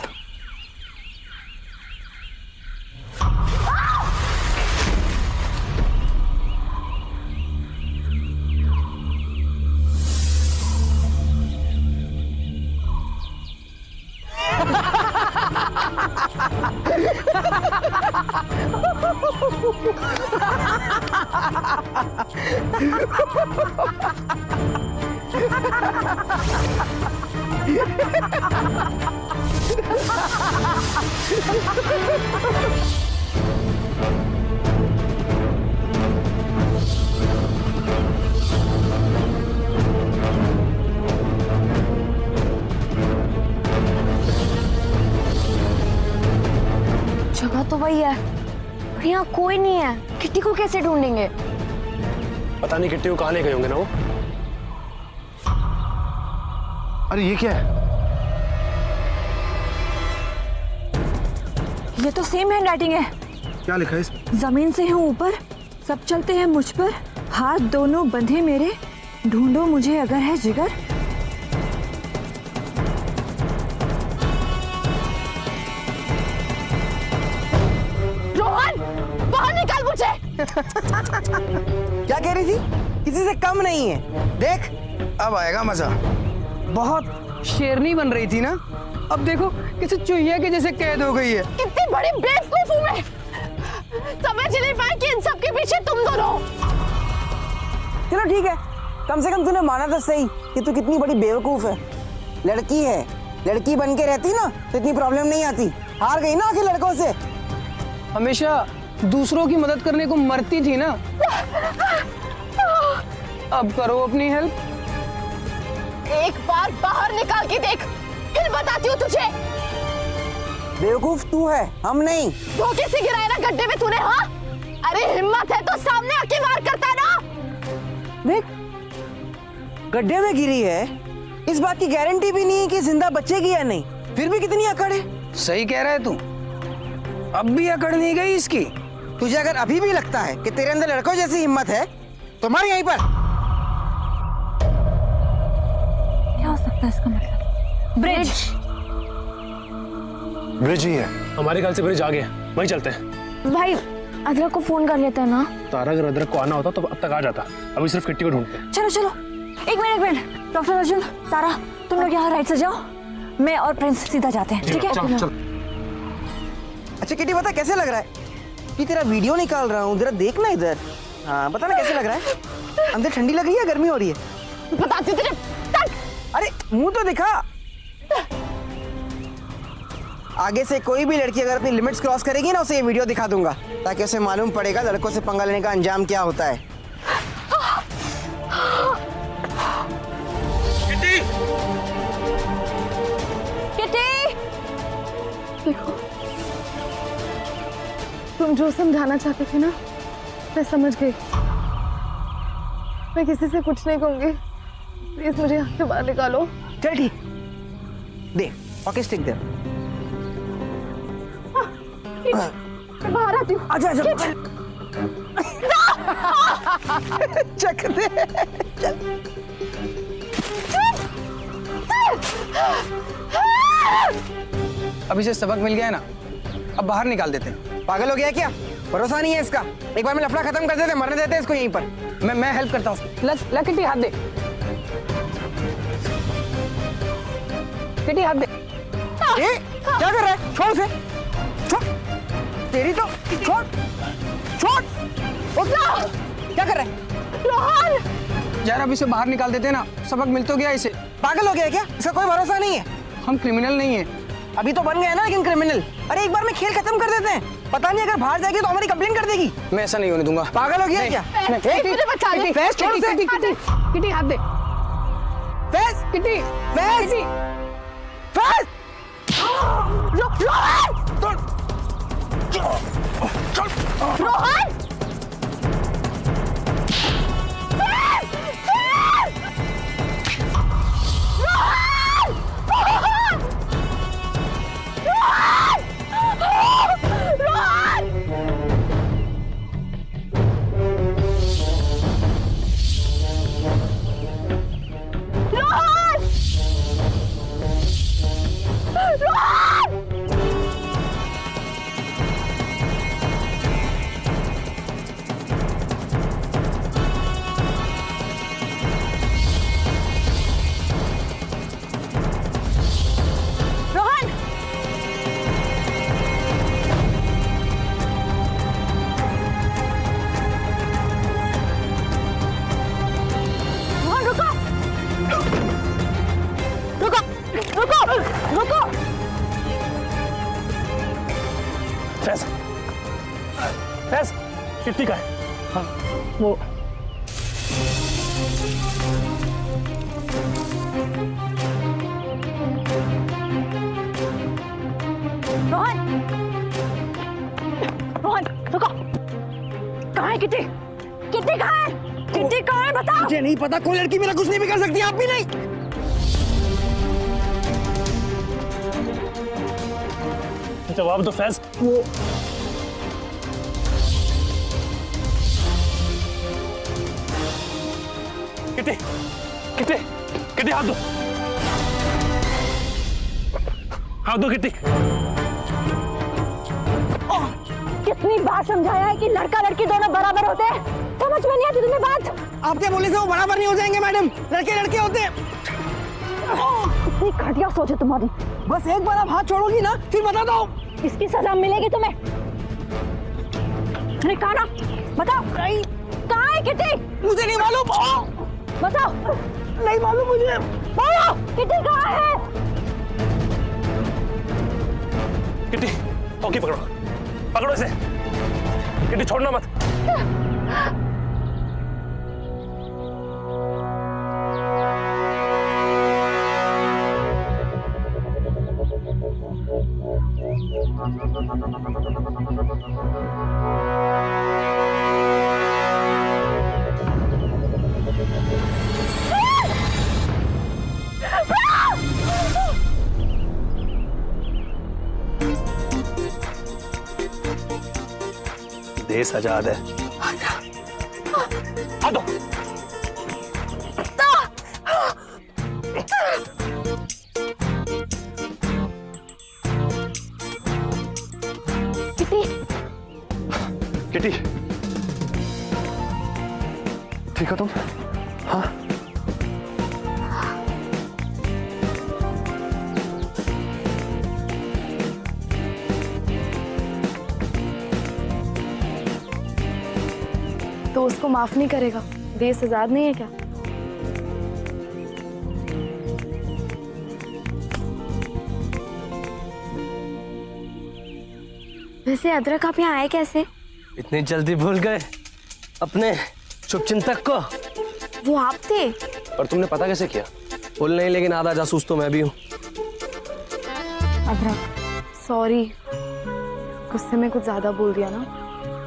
जगह तो वही है, पर यहाँ कोई नहीं है। किट्टी को कैसे ढूंढेंगे? पता नहीं किट्टी को कहाँ ले गए होंगे ना वो। अरे ये क्या है? ये तो सेम हैंडराइटिंग है। क्या लिखा है इसमें? जमीन से हूँ ऊपर, सब चलते हैं मुझ पर, हाथ दोनों बंधे मेरे, ढूंढो मुझे अगर है जिगर। रोहन, बाहर निकाल मुझे। क्या कह रही थी? किसी से कम नहीं है। देख अब आएगा मजा। बहुत शेरनी बन रही थी ना, अब देखो किसी चुहिया के जैसे कैद हो गई है। कितनी बड़ी बेवकूफ हूँ मैं, समझ नहीं पाई कि इन सब के पीछे तुम दोनों। चलो ठीक है, कम से कम तूने माना तो सही कि तू कितनी बड़ी बेवकूफ है। लड़की है, लड़की बन के रहती ना तो इतनी प्रॉब्लम नहीं आती। हार गई ना आखिर लड़कों से। हमेशा दूसरों की मदद करने को मरती थी ना, अब करो अपनी हेल्प। एक बार बाहर निकाल के देख, फिर बताती हूँ तुझे। बेवकूफ तू है, हम नहीं। धोखे से गिराया ना गड्ढे में तूने, हाँ? अरे हिम्मत है तो सामने आके वार करता ना। देख गड्ढे में गिरी है, इस बात की गारंटी भी नहीं है कि जिंदा बचेगी या नहीं, फिर भी कितनी अकड़ है। सही कह रहा है तू, अब भी अकड़ नहीं गई इसकी। तुझे अगर अभी भी लगता है कि तेरे अंदर लड़कों जैसी हिम्मत है तो मर यहीं पर। क्या हो सकता है इसका मतलब? ब्रिज। ब्रिज ही है, हमारे ख्याल से ब्रिज आ गया, वहीं चलते हैं। भाई अदरक को फोन कर लेते हैं ना। तारा अगर अदरक को आना होता तो अब तक आ जाता, अभी सिर्फ किट्टी को ढूंढते हैं। चलो चलो, एक मिनट। डॉक्टर अर्जुन, तारा, तुम लोग यहाँ राइट से जाओ, मैं और प्रिंस सीधा जाते हैं, ठीक है? चल। अच्छा किटी बता कैसे लग रहा है? ये तेरा वीडियो निकाल रहा हूँ, जरा देखना इधर। हाँ बता ना कैसे लग रहा है? अंदर ठंडी लग रही है, गर्मी हो रही है? बताती तुझे। अरे मुंह तो दिखा। आगे से कोई भी लड़की अगर अपनी लिमिट्स क्रॉस करेगी ना, उसे ये वीडियो दिखा दूंगा ताकि उसे मालूम पड़ेगा लड़कों से पंगा लेने का अंजाम क्या होता है। किटी! देखो, तुम जो समझाना चाहते थे ना, मैं समझ गई। मैं किसी से कुछ नहीं कहूंगी, प्लीज मुझे यहाँ से बाहर निकालो। चल ठीक, दे हॉकी स्टिक दे। मैं बाहर आती हूँ। आजा आजा। चक दे। चल। अब इसे सबक मिल गया है ना, अब बाहर निकाल देते हैं। पागल हो गया क्या? भरोसा नहीं है इसका। एक बार में लफड़ा खत्म कर देते, मरने देते इसको यहीं पर। मैं हेल्प करता हूँ। ला किटी हाथ दे। किटी हाथ दे। ए, क्या कर रहा है? छोड़ उसे। छोड़। तेरी तो छोड़। छोड़। क्या कर रहा है? रोहन! यार अब इसे बाहर निकाल देते हैं ना, सबक मिल तो गया इसे। पागल हो गया क्या? इसका कोई भरोसा नहीं है। हम क्रिमिनल नहीं है। अभी तो बन गया ना लेकिन क्रिमिनल। अरे एक बार में खेल खत्म कर देते हैं, पता नहीं अगर बाहर जाएगी तो हमारी कंप्लेन कर देगी। मैं ऐसा नहीं होने दूंगा। पागल हो गया क्या? किटी हाथ दे। फैज किटी फैज फैज रोहन! रोहन! फैज, किट्टी का है। हाँ, वो रोहन, रोहन, रुको। कहाँ है किट्टी? किट्टी कहाँ है? किट्टी कहाँ है बताओ? मुझे नहीं पता, कोई लड़की मेरा कुछ नहीं भी कर सकती, आप भी नहीं। जवाब दो फैज। वो किट्टी, किट्टी, किट्टी हाथ दो, हाथ दो किट्टी। कितनी बार समझाया है कि लड़का लड़की दोनों बराबर होते हैं, समझ में नहीं आती तुम्हें बात? आपके बोलने से वो बराबर नहीं हो जाएंगे मैडम, लड़के लड़के होते हैं। कितनी घटिया सोच है तुम्हारी। बस एक बार आप हाथ छोड़ोगी ना फिर बता दो। इसकी सजा मिलेगी तुम्हें। अरे कहा ना, बताओ कहाँ है किटी? मुझे नहीं मालूम। बताओ। नहीं मालूम मुझे। बोलो किटी कहाँ है? किटी, ओके पकड़ो, पकड़ो इसे। किटी छोड़ना मत। देश आजाद है। आ दो। किटी, किटी, ठीक हो तुम? हाँ। तो उसको माफ नहीं करेगा? देश आजाद नहीं है क्या? वैसे अदरक आप यहाँ आए कैसे? इतनी जल्दी भूल गए अपने शुभचिंतक को? वो आप थे? और तुमने पता कैसे किया? भूल नहीं, लेकिन आधा जासूस तो मैं भी हूँ। अदरक, सॉरी, गुस्से में कुछ ज्यादा बोल दिया ना।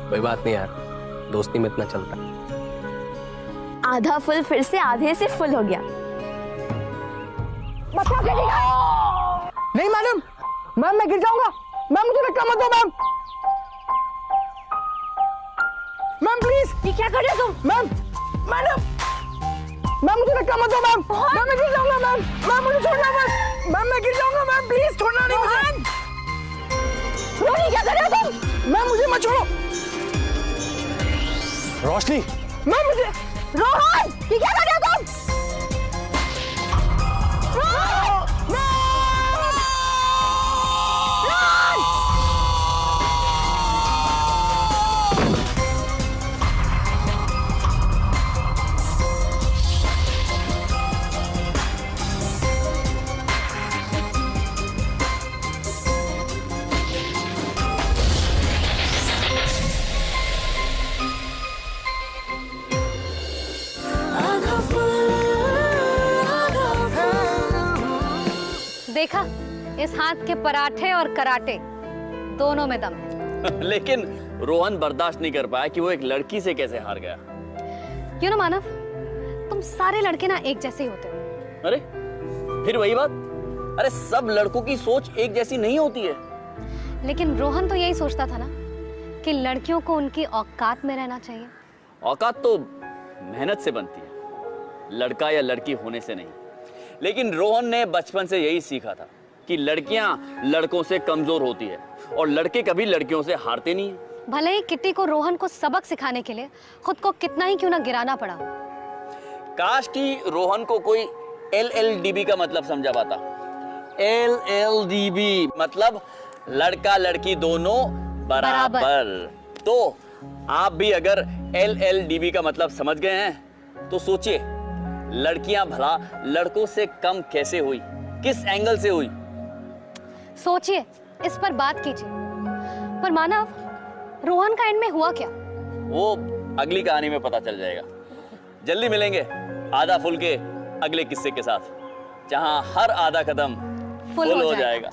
कोई बात नहीं यार, दोस्ती में इतना चलता है। आधा फुल फिर से आधे से फुल हो गया। नहीं मैडम, मैम मैं गिर जाऊंगा। मैम मुझे धक्का मत दो मैम। Ma'am please. ये क्या कर रहे हो तुम? मैम, मैडम, मैम मुझे धक्का मत दो मैम। मैम मैं गिर जाऊंगा मैम। मैम मुझे छोड़ना मत। मैम मैं गिर जाऊंगा मैम, प्लीज छोड़ना नहीं मुझे। रोनी क्या कर रहे हो तुम? मैम मुझे मत छोड़ो। रोशनी, मैम मुझे। रोहन, ये क्या कर रहे हो तुम? देखा, इस हाथ के पराठे और कराटे दोनों में दम है। लेकिन रोहन बर्दाश्त नहीं कर पाया कि वो एक लड़की से कैसे हार गया। क्यों ना मानव, तुम सारे लड़के ना एक जैसे ही होते हो। अरे फिर वही बात, अरे सब लड़कों की सोच एक जैसी नहीं होती है। लेकिन रोहन तो यही सोचता था ना कि लड़कियों को उनकी औकात में रहना चाहिए। औकात तो मेहनत से बनती है, लड़का या लड़की होने से नहीं। लेकिन रोहन ने बचपन से यही सीखा था कि लड़कियां लड़कों से कमजोर होती है और लड़के कभी लड़कियों से हारते नहीं है। भले ही किट्टी को रोहन को सबक सिखाने के लिए खुद को कितना ही क्यों ना गिराना पड़ा। काश कि रोहन को कोई LLDB का मतलब समझा पाता। LLDB मतलब लड़का लड़की दोनों बराबर। तो आप भी अगर LLDB का मतलब समझ गए हैं तो सोचिए, लड़कियां भला लड़कों से कम कैसे हुई, किस एंगल से हुई? सोचिए, इस पर बात कीजिए। पर मानव, रोहन का एंड में हुआ क्या? वो अगली कहानी में पता चल जाएगा। जल्दी मिलेंगे आधा फुल के अगले किस्से के साथ, जहां हर आधा कदम फुल हो जाएगा।